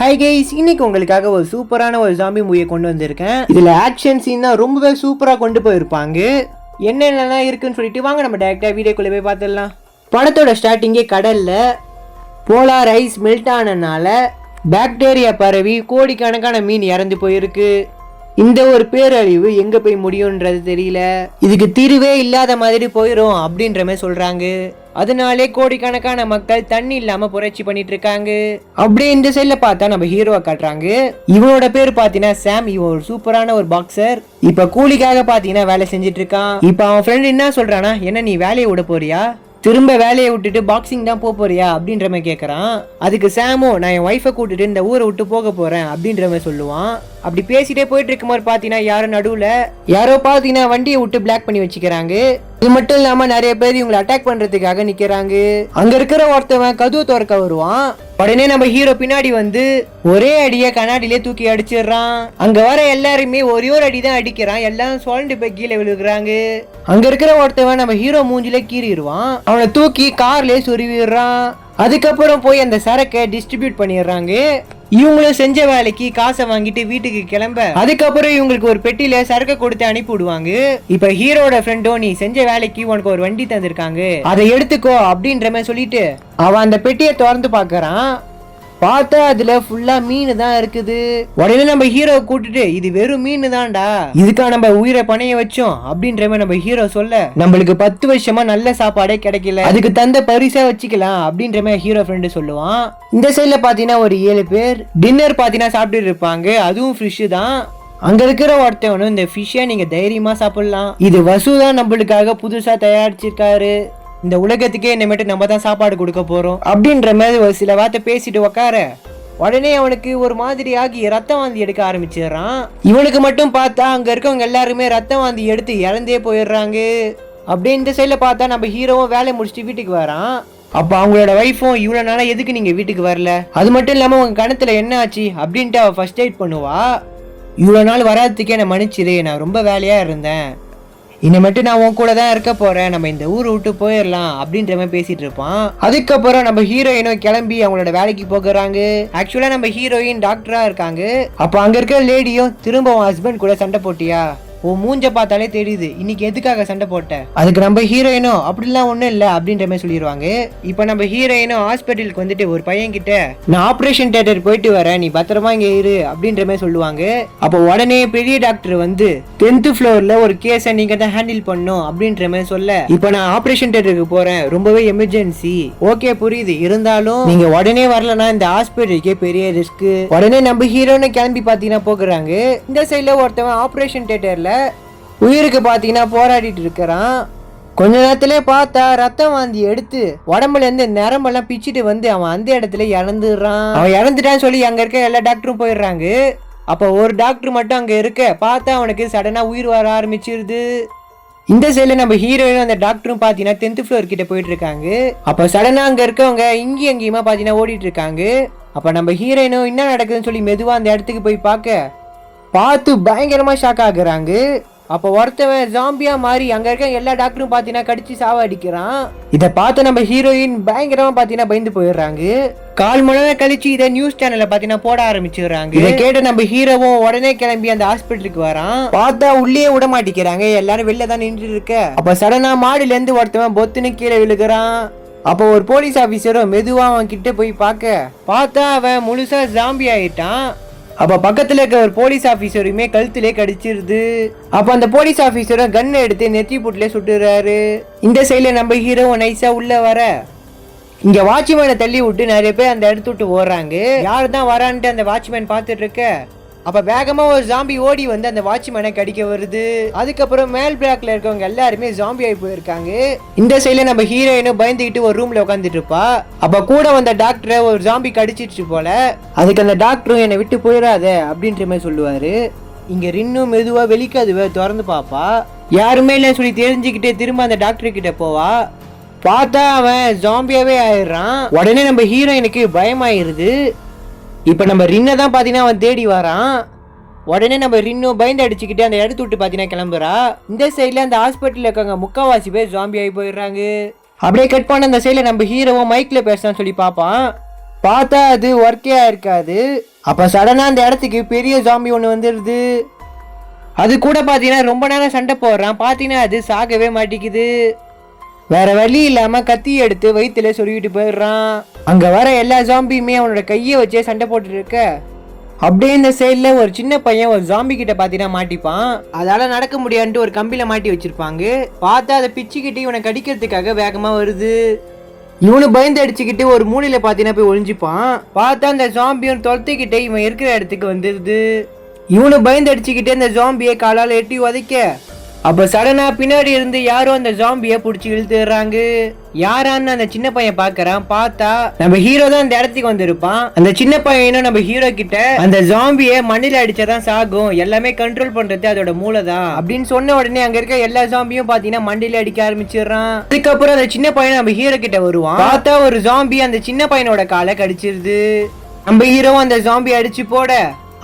Hi guys, இன்னைக்கு உங்களுக்காக ஒரு சூப்பரான ஒரு ஜாம்பி மூவியை கொண்டு வந்திருக்கேன். இதுல ஆக்ஷன் சீன் தான் ரொம்பவே சூப்பரா கொண்டு போயிருப்பாங்க. என்னென்னலாம் இருக்குன்னு சொல்லிட்டு வாங்க நம்ம டைரக்டா வீடியோக்குள்ள போய் பார்த்துடலாம். படத்தோட ஸ்டார்டிங்கே கடல்ல போலார் ஐஸ் மெல்ட் ஆனனால பாக்டீரியா பரவி கோடிக்கணக்கான மீன் இறந்து போயிருக்கு. இந்த ஒரு பேரழிவு எங்க போய் முடியும்ன்றது தெரியல. இதுக்கு தீர்வே இல்லாத மாதிரி போயிடும் அப்படின்ற மாதிரி சொல்றாங்க. அதனாலே கோடிக்கணக்கான மக்கள் தண்ணி இல்லாம புரட்சி பண்ணிட்டு இருக்காங்க. அப்படியே இந்த சைட்ல பார்த்தா நம்ம ஹீரோவை காட்டுறாங்க. இவனோட பேர் பாத்தீங்கன்னா சாம். இவன் ஒரு சூப்பரான ஒரு பாக்ஸர். இப்ப கூலிக்காக பாத்தீங்கன்னா வேலை செஞ்சுட்டு இருக்கான். இப்ப அவன் ஃப்ரெண்ட் என்ன சொல்றானா, என்ன நீ வேலையை விட போறியா, திரும்ப வேலையை விட்டுட்டு பாக்ஸிங் தான் போறியா அப்படின்ற மாதிரி கேட்கறான். அதுக்கு சாமோ, நான் என் ஒய்ஃபை கூட்டிட்டு இந்த ஊரை விட்டு போக போறேன் அப்படின்ற மாதிரி சொல்லுவான். அப்படி பேசிட்டே போயிட்டு இருக்கும்போது பாத்தீங்கன்னா யாரோ பாத்தீங்கன்னா வண்டியை விட்டு பிளாக் பண்ணி வச்சுக்கிறாங்க. இது மட்டும் இல்லாம நிறைய பேர் இவங்களை அட்டாக் பண்றதுக்காக நிக்கிறாங்க. அங்க இருக்கிற ஒருத்தவன் கதவு திறக்க வருவான். உடனே நம்ம ஹீரோ பின்னாடி வந்து ஒரே அடிய கண்ணாடியிலே தூக்கி அடிச்சிடுறான். அங்க வர எல்லாருமே ஒரே ஒரு அடி தான் அடிக்கிறான். எல்லாரும் சுழண்டு போய் கீழே விழுகிறாங்க. அங்க இருக்கிற ஒருத்தவன் நம்ம ஹீரோ மூஞ்சில கீறிடுவான். அவனை தூக்கி கார்லயே சொருவிடுறான். அதுக்கப்புறம் போய் அந்த சரக்கை டிஸ்ட்ரிபியூட் பண்ணிடுறாங்க. இவங்களும் செஞ்ச வேலைக்கு காசை வாங்கிட்டு வீட்டுக்கு கிளம்ப, அதுக்கப்புறம் இவங்களுக்கு ஒரு பெட்டியில சரக்கு கொடுத்து அனுப்பி விடுவாங்க. இப்ப ஹீரோட ஃப்ரெண்டோ, நீ செஞ்ச வேலைக்கு உனக்கு ஒரு வண்டி தந்திருக்காங்க, அதை எடுத்துக்கோ அப்படின்ற மாதிரி சொல்லிட்டு அவன் அந்த பெட்டியை திறந்து பாக்குறான். பார்த்தா அதுல ஃபுல்லா மீன் தான் இருக்குது. உடனே நம்ம ஹீரோ கூட்டிட்டு, இது வெறும் மீன் தான்டா, இதுக்கா நம்ம உயிரை பணைய வச்சோம் அப்படின்ற மாதிரி நம்ம ஹீரோ சொல்ல, நம்மளுக்கு 10 வருஷமா நல்ல சாப்பாடே கிடைக்கல, அதுக்கு தந்த பரிசா வச்சுக்கலாம் அப்படின்ற மாதிரி ஹீரோ ஃப்ரெண்டு சொல்லுவான். இந்த சைட்ல பாத்தீங்கன்னா ஒரு 7 பேர் டின்னர் பாத்தீங்கன்னா சாப்பிட்டு இருப்பாங்க. அதுவும் ஃபிஷ் தான். அங்க இருக்கிற ஒருத்தவனும், இந்த ஃபிஷ்ஷை நீங்க தைரியமா சாப்பிடலாம், இது வசு தான் நம்மளுக்காக புதுசா தயாரிச்சிருக்காரு, இந்த உலகத்துக்கே இனிமேட்டு நம்ம தான் சாப்பாடு கொடுக்க போறோம் அப்படின்ற மாதிரி ஒரு சில வார்த்தை பேசிட்டு உக்கார, உடனே அவனுக்கு ஒரு மாதிரி ஆகி ரத்தம் வாந்தி எடுக்க ஆரம்பிச்சிடறான். இவனுக்கு மட்டும் பார்த்தா அங்க இருக்கவங்க எல்லாருமே ரத்தம் வாந்தி எடுத்து இறந்தே போயிடுறாங்க. அப்படியே இந்த சைட்ல பார்த்தா நம்ம ஹீரோவும் வேலையை முடிச்சுட்டு வீட்டுக்கு வரான். அப்ப அவங்களோட வைஃபும், இவ்வளவு நாளா எதுக்கு நீங்க வீட்டுக்கு வரல, அது மட்டும் இல்லாம உங்க கணத்துல என்ன ஆச்சு அப்படின்ட்டு அவ ஃபர்ஸ்ட் எய்ட் பண்ணுவா. இவ்வளவு நாள் வராதுக்கே நான் மன்னிச்சிரு, நான் ரொம்ப வேலையா இருந்தேன், இனிமேட்டு நான் உன் கூட தான் இருக்க போறேன், நம்ம இந்த ஊரை விட்டு போயிடலாம் அப்படின்ற மாதிரி பேசிட்டு இருப்பான். அதுக்கப்புறம் நம்ம ஹீரோயினும் கிளம்பி அவங்களோட வேலைக்கு போகிறாங்க. ஆக்சுவலா நம்ம ஹீரோயின் டாக்டரா இருக்காங்க. அப்ப அங்க இருக்க லேடியும், திரும்ப உன் ஹஸ்பண்ட் கூட சண்டை போட்டியா, உன் மூஞ்ச பார்த்தாலே தெரியுது இன்னைக்கு எதுக்காக சண்டை போட்ட, அதுக்கு நம்ம ஹீரோயினும் அப்படிலாம் ஒண்ணும் இல்ல அப்படின்ற மாதிரி சொல்லிடுவாங்க. இப்ப நம்ம ஹீரோயினும் ஹாஸ்பிட்டலுக்கு வந்துட்டு ஒரு பையன் கிட்ட, நான் ஆபரேஷன் தியேட்டர் போயிட்டு வரேன், நீ பத்திரமா இங்க இரு அப்படின்ற மாதிரி சொல்லுவாங்க. அப்போ உடனே பெரிய டாக்டர் வந்து 10th ஃப்ளோர்ல ஒரு கேஸை நீங்க தான் ஹேண்டில் பண்ணும் அப்படின்ற மாதிரி சொல்ல, இப்ப நான் ஆபரேஷன் தியேட்டருக்கு போறேன், ரொம்பவே எமர்ஜென்சி, ஓகே புரியுது, இருந்தாலும் நீங்க உடனே வரலன்னா இந்த ஹாஸ்பிட்டலுக்கே பெரிய ரிஸ்க். உடனே நம்ம ஹீரோனை கிளம்பி பாத்தீங்கன்னா போகிறாங்க. இந்த சைட்ல ஒருத்தவன் ஆபரேஷன் தியேட்டர்ல உயிருக்கு பாத்தீங்கன்னா போராடிட்டு இருக்கிறான். கொஞ்ச நேரத்துல பார்த்தா ரத்தம் வாந்தி எடுத்து உடம்புல இருந்து நரம்பெல்லாம் பிச்சுட்டு வந்து அவன் அந்த இடத்துல இறந்துடுறான். அவன் இறந்துட்டான்னு சொல்லி அங்க இருக்க எல்லா டாக்டரும் போயிடுறாங்க. அப்ப ஒரு டாக்டர் மட்டும் அங்க இருக்க பார்த்தா அவனுக்கு சடனா உயிர் வர ஆரம்பிச்சிருது. இந்த சைட்ல நம்ம ஹீரோயினும் அந்த டாக்டரும் பாத்தீங்கன்னா 10th ஃப்ளோர் கிட்ட போயிட்டு இருக்காங்க. அப்ப சடனா அங்க இருக்கவங்க இங்கேயும் அங்கேயுமா பாத்தீங்கன்னா ஓடிட்டு இருக்காங்க. அப்ப நம்ம ஹீரோயினும் என்ன நடக்குதுன்னு சொல்லி மெதுவா அந்த இடத்துக்கு போய் பார்த்து பயங்கரமா ஷாக் ஆகுறாங்க. அப்போ ஒருத்தவன் ஜாம்பியா மாறி அங்க இருக்க எல்லா டாக்டரும் பாத்தீங்கன்னா கடிச்சு சாவடிக்கிறான். இதை பார்த்து நம்ம ஹீரோயின் பயங்கரமா பாத்தீங்கன்னா பயந்து போயிடுறாங்க. 1/4 மணி நேரம் கழிச்சு இதை நியூஸ் சேனல்ல பாத்தீங்கன்னா போட ஆரம்பிச்சிடுறாங்க. இதை கேட்டு நம்ம ஹீரோவும் உடனே கிளம்பி அந்த ஹாஸ்பிட்டலுக்கு வரான். பார்த்தா உள்ளே விட மாட்டேங்கிறாங்க, எல்லாரும் வெளில தான் நின்று இருக்க. அப்ப சடனா மாடியில இருந்து ஒருத்தவன் பொத்துன்னு கீழே விழுகிறான். அப்போ ஒரு போலீஸ் ஆபீசரும் மெதுவா அவன் கிட்ட போய் பார்த்தா அவன் முழுசா ஜாம்பி ஆயிட்டான். அப்ப பக்கத்துல இருக்க ஒரு போலீஸ் ஆபீசருமே கழுத்திலே கடிச்சிருது. அப்ப அந்த போலீஸ் ஆபீசரும் கன்னை எடுத்து நெத்தி புட்டிலே சுட்டுறாரு. இந்த சைட்ல நம்ம ஹீரோ நைஸா உள்ள வர, இங்க வாட்ச்மேனை தள்ளி விட்டு நிறைய பேர் அந்த இடத்து விட்டு ஓடுறாங்க. யாரு தான் வரான்ட்டு அந்த வாட்ச்மேன் பார்த்துட்டு இருக்க, அப்ப வேகமா ஒரு ஜாம்பி ஓடி வந்து அந்த வாட்ச்மேனை கடிக்க வருது. அதுக்கப்புறம் மேல் பிளாக்ல இருக்கவங்க எல்லாருமே ஜாம்பி ஆகி போயிருக்காங்க. இந்த சைட்ல நம்ம ஹீரோயினும் பயந்துகிட்டு ஒரு ரூம்ல உட்காந்துட்டு இருப்பா. அப்ப கூட வந்த டாக்டரை ஒரு ஜாம்பி கடிச்சிட்டு போல, அதுக்கு அந்த டாக்டரும் என்னை விட்டு போயிடாத அப்படின்ற மாதிரி சொல்லுவாரு. இங்க ரின்னும் மெதுவா வெளிக்காதுவே திறந்து பாப்பா, யாருமே இல்லைன்னு சொல்லி தெரிஞ்சுக்கிட்டே திரும்ப அந்த டாக்டர் கிட்ட போவா. பார்த்தா அவன் ஜாம்பியாவே ஆயிடுறான். உடனே நம்ம ஹீரோயினுக்கு பயமாயிருது. இப்ப நம்ம ரின்னை தான் பாத்தீங்கன்னா அவன் தேடி வரான். உடனே நம்ம ரின்னும் பயந்து அடிச்சுக்கிட்டு அந்த இடத்து விட்டு பாத்தீங்கன்னா கிளம்புறா. இந்த சைட்ல அந்த ஹாஸ்பிட்டல்ல இருக்கவங்க முக்காவாசி பேர் ஜாம்பி ஆகி போயிடுறாங்க. அப்படியே கட் பண்ண அந்த சைட்ல நம்ம ஹீரோவும் மைக்ல பேசலாம்னு சொல்லி பாப்பான். பார்த்தா அது ஒர்க்கே ஆயிருக்காது. அப்ப சடனா அந்த இடத்துக்கு பெரிய ஜாம்பி ஒன்று வந்துடுது. அது கூட பார்த்தீங்கன்னா ரொம்ப நேரம் சண்டை போடுறான். பார்த்தீங்கன்னா அது சாகவே மாட்டேங்குது. வேற வழி இல்லாம கத்தி எடுத்து வயிற்றுல சொருகிட்டு போயிடுறான். அங்க வர எல்லா ஜாம்பியுமே அவனோட கையை வச்சே சண்டை போட்டுட்டு இருக்க. அப்படியே இந்த சைடில் ஒரு சின்ன பையன் ஒரு ஜாம்பி கிட்ட பார்த்தீங்கன்னா மாட்டிப்பான். அதால நடக்க முடியாதுன்ட்டு ஒரு கம்பியில மாட்டி வச்சிருப்பாங்க. பார்த்தா அதை பிச்சுக்கிட்டு இவனை கடிக்கிறதுக்காக வேகமா வருது. இவனு பயந்து அடிச்சுக்கிட்டு ஒரு மூலையில பார்த்தீங்கன்னா போய் ஒளிஞ்சிப்பான். பார்த்தா அந்த ஜாம்பியும் தொலைத்துக்கிட்டே இவன் இருக்கிற இடத்துக்கு வந்துடுது. இவனு பயந்து அடிச்சுக்கிட்டே அந்த ஜாம்பியை காலால் எட்டி உதைக்க, அப்ப சடனா பின்னாடி இருந்து யாரும் அந்த ஜாம்பியை பிடிச்சி இழுத்துறாங்க. யாரான்னு அந்த சின்ன பையன் பாக்குறான். பார்த்தா நம்ம ஹீரோ தான் அந்த இடத்துக்கு வந்திருப்பான். அந்த சின்ன பையனும் நம்ம ஹீரோ கிட்ட அந்த ஜாம்பியை மண்ணில அடிச்சாதான் சாகும், எல்லாமே கண்ட்ரோல் பண்றது அதோட மூளை தான் அப்படின்னு சொன்ன உடனே அங்க இருக்க எல்லா ஜாம்பியும் பாத்தீங்கன்னா மண்ணில அடிக்க ஆரம்பிச்சிடுறான். அதுக்கப்புறம் அந்த சின்ன பையன் நம்ம ஹீரோ கிட்ட வருவான். பார்த்தா ஒரு ஜாம்பி அந்த சின்ன பையனோட காலை கடிச்சிருது. நம்ம ஹீரோ அந்த ஜாம்பி அடிச்சு போட,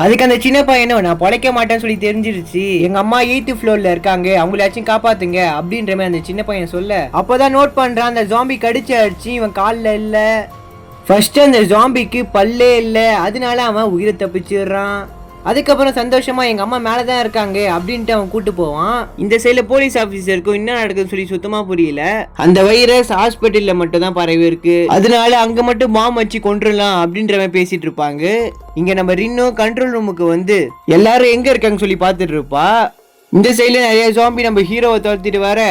அதுக்கு அந்த சின்ன பையனும் நான் பொழைக்க மாட்டேன்னு சொல்லி தெரிஞ்சிருச்சு, எங்க அம்மா 8th ஃப்ளோர்ல இருக்காங்க, அவங்களாச்சும் காப்பாத்துங்க அப்படின்ற மாதிரி அந்த சின்ன பையன் சொல்ல, அப்பதான் நோட் பண்றான் அந்த ஜாம்பி கடிச்சு அடிச்சு இவன் காலில் இல்ல. ஃபர்ஸ்ட் அந்த ஜாம்பிக்கு பல்லே இல்லை, அதனால அவன் உயிரை தப்பிச்சிடுறான். அதுக்கப்புறம் சந்தோஷமா எங்க அம்மா மேலதான் இருக்காங்க அப்படின்ட்டு அவன் கூட்டு போவான். இந்த சைட்ல போலீஸ் ஆபீசருக்கும் என்ன நடக்குதுன்னு சொல்லி சுத்தமா புரியல. அந்த வைரஸ் ஹாஸ்பிட்டல்ல மட்டும் தான் பரவி இருக்கு, அதனால அங்க மட்டும் பாம் வச்சு கொண்டுடலாம் அப்படின்றவன் பேசிட்டு இருப்பாங்க. இங்க நம்ம ரின்னோ கண்ட்ரோல் ரூமுக்கு வந்து எல்லாரும் எங்க இருக்காங்க சொல்லி பாத்துட்டு இருப்பா. இந்த சைட்ல நிறைய ஜாம்பி நம்ம ஹீரோவை துரத்திட்டு வர,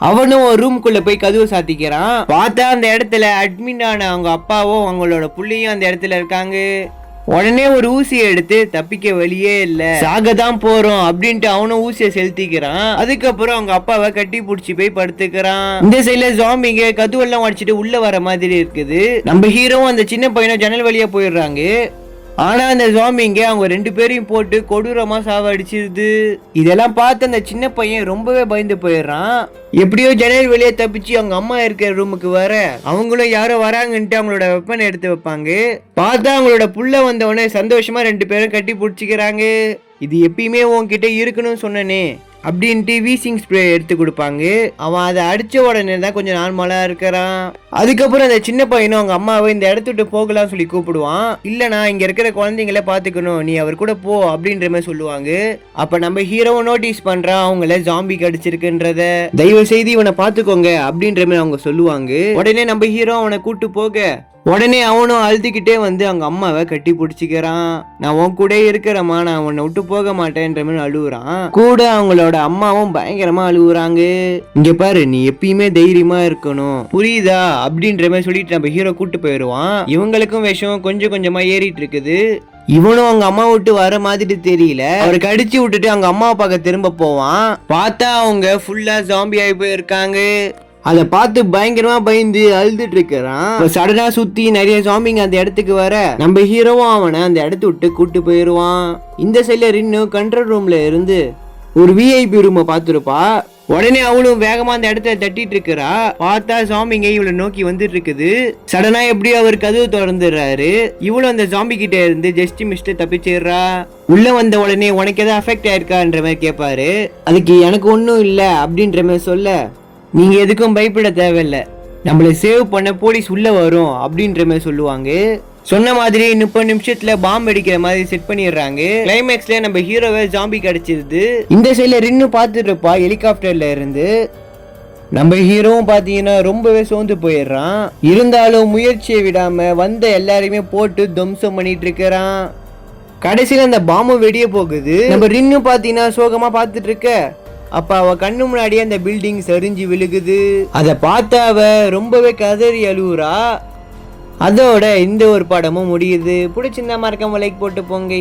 அவனும் ஒரு ரூமுக்குள்ள போய் கதவை சாத்திக்கிறான். பார்த்தா அந்த இடத்துல அட்மின் ஆன அவங்க அப்பாவும் அவங்களோட புள்ளையும் அந்த இடத்துல இருக்காங்க. உடனே ஒரு ஊசியை எடுத்து தப்பிக்க வழியே இல்ல, சாகதான் போறோம் அப்படின்ட்டு அவனும் ஊசியை செலுத்திக்கிறான். அதுக்கப்புறம் அவங்க அப்பாவை கட்டி பிடிச்சி போய் படுத்துக்கிறான். இந்த சைட்ல ஜாம்பிங்க கதுவெல்லாம் உடைச்சிட்டு உள்ள வர மாதிரி இருக்குது. நம்ம ஹீரோவும் அந்த சின்ன பையனும் ஜன்னல் வழியா போயிடுறாங்க. ஆனா அந்த ஜாம்பிங்க அவங்க 2 பேரையும் போட்டு கொடூரமா சாவடிச்சிருது. இதெல்லாம் பார்த்து அந்த சின்ன பையன் ரொம்பவே பயந்து போயிடுறான். எப்படியோ ஜன்னல் வெளியே தப்பிச்சு அவங்க அம்மா இருக்கிற ரூமுக்கு வர, அவங்களும் யாரோ வராங்கன்ட்டு அவங்களோட வெப்பனை எடுத்து வைப்பாங்க. பார்த்தா அவங்களோட புள்ள வந்தவொடனே சந்தோஷமா 2 பேரும் கட்டி பிடிச்சிக்கிறாங்க. இது எப்பயுமே உன்கிட்ட இருக்கணும்னு சொன்னனே அப்படின்ட்டு வீசிங் ஸ்ப்ரே எடுத்து கொடுப்பாங்க. அவன் அதை அடிச்ச உடனே தான் கொஞ்சம் நார்மலா இருக்கிறான். அதுக்கப்புறம் அந்த சின்ன பையனும் அவங்க அம்மாவை இந்த இடத்துட்டு போகலாம் சொல்லி கூப்பிடுவான். இல்லனா இங்க இருக்கிற குழந்தைங்கள பாத்துக்கணும், நீ அவர் கூட போ அப்படின்ற மாதிரி சொல்லுவாங்க. அப்ப நம்ம ஹீரோவை நோட்டீஸ் பண்றான் அவங்கள ஜாம்பி கடிச்சிருக்குன்றத, தயவு செய்து இவனை பாத்துக்கோங்க அப்படின்ற மாதிரி அவங்க சொல்லுவாங்க. உடனே நம்ம ஹீரோ அவனை கூட்டு போக, உடனே அவனும் அழுதுகிட்டே வந்து அவங்க அம்மாவை கட்டி பிடிச்சிக்கிறான். நான் உன் கூட இருக்கிறமா, நான் உன்னை விட்டு போக மாட்டேன்ற மாதிரி அழுகுறான். கூட அவங்களோட அம்மாவும் பயங்கரமா அழுகுறாங்க. இங்க பாரு, நீ எப்பயுமே தைரியமா இருக்கணும் புரியுதா அப்படின்ற மாதிரி சொல்லிட்டு நம்ம ஹீரோ கூட்டு போயிடுவான். இவங்களுக்கும் விஷம் கொஞ்சம் கொஞ்சமா ஏறிட்டு இருக்குது. இவனும் அவங்க அம்மா விட்டு வர மாதிரி தெரியல. அவருக்கு அடிச்சு விட்டுட்டு அவங்க அம்மாவை பார்க்க திரும்ப போவான். பார்த்தா அவங்க ஃபுல்லா ஜாம்பி ஆகி போயிருக்காங்க. அதை பார்த்து பயங்கரமா பயந்து அழுதுட்டு இருக்கிறான். சடனா சுத்தி நிறைய ஜாம்பிங்க அந்த இடத்துக்கு வர, நம்ம ஹீரோவும் அவனை அந்த இடத்த விட்டு கூட்டு போயிருவான். இந்த சைட்ல ரின்னு கண்ட்ரோல் ரூம்ல இருந்து ஒரு விஐபி ரூமை பார்த்துருப்பா. உடனே அவளும் வேகமா அந்த இடத்துல தட்டிட்டு இருக்கிறா. பார்த்தா ஜாம்பிங்க இவளை நோக்கி வந்துட்டு இருக்குது. சடனா எப்படி அவர் கதவு திறந்துடுறாரு. இவளும் அந்த ஜாம்பி கிட்ட இருந்து ஜஸ்ட் மிஸ்ட் தப்பிச்சிடுறா. உள்ள வந்த உடனே உனக்கு எதாவது அஃபெக்ட் ஆயிருக்கான்ற மாதிரி கேட்பாரு. அதுக்கு எனக்கு ஒன்றும் இல்லை அப்படின்ற மாதிரி சொல்ல, நீங்க எதுக்கும் பயப்பட தேவையில்லை, நம்மளை சேவ் பண்ண போலீஸ் உள்ள வரும் அப்படின்ற மாதிரி சொல்லுவாங்க. சொன்ன மாதிரி 30 நிமிஷத்துல பாம்பு அடிக்கிற மாதிரி செட் பண்ணிடுறாங்க. கிளைமேக்ஸ்ல நம்ம ஹீரோவை ஜாம்பி கிடைச்சிருது. இந்த சைட்ல ரின்னு பார்த்துட்டு இருப்பா ஹெலிகாப்டர்ல இருந்து. நம்ம ஹீரோவும் பாத்தீங்கன்னா ரொம்பவே சோர்ந்து போயிடுறான். இருந்தாலும் முயற்சியை விடாம வந்த எல்லாரையுமே போட்டு துவம்சம் பண்ணிட்டு இருக்கிறான். கடைசியில அந்த பாம்பு வெடிய போகுது. நம்ம ரின்னு பாத்தீங்கன்னா சோகமா பார்த்துட்டு இருக்க, அப்ப அவ கண்ணு முன்னாடியே அந்த பில்டிங் சரிஞ்சு விழுகுது. அதை பார்த்து அவ ரொம்பவே கதறி அழுவுறா. அதோட இந்த ஒரு படமும் முடியுது. பிடிச்சிருந்தா மறக்காம லைக் போட்டு போங்க.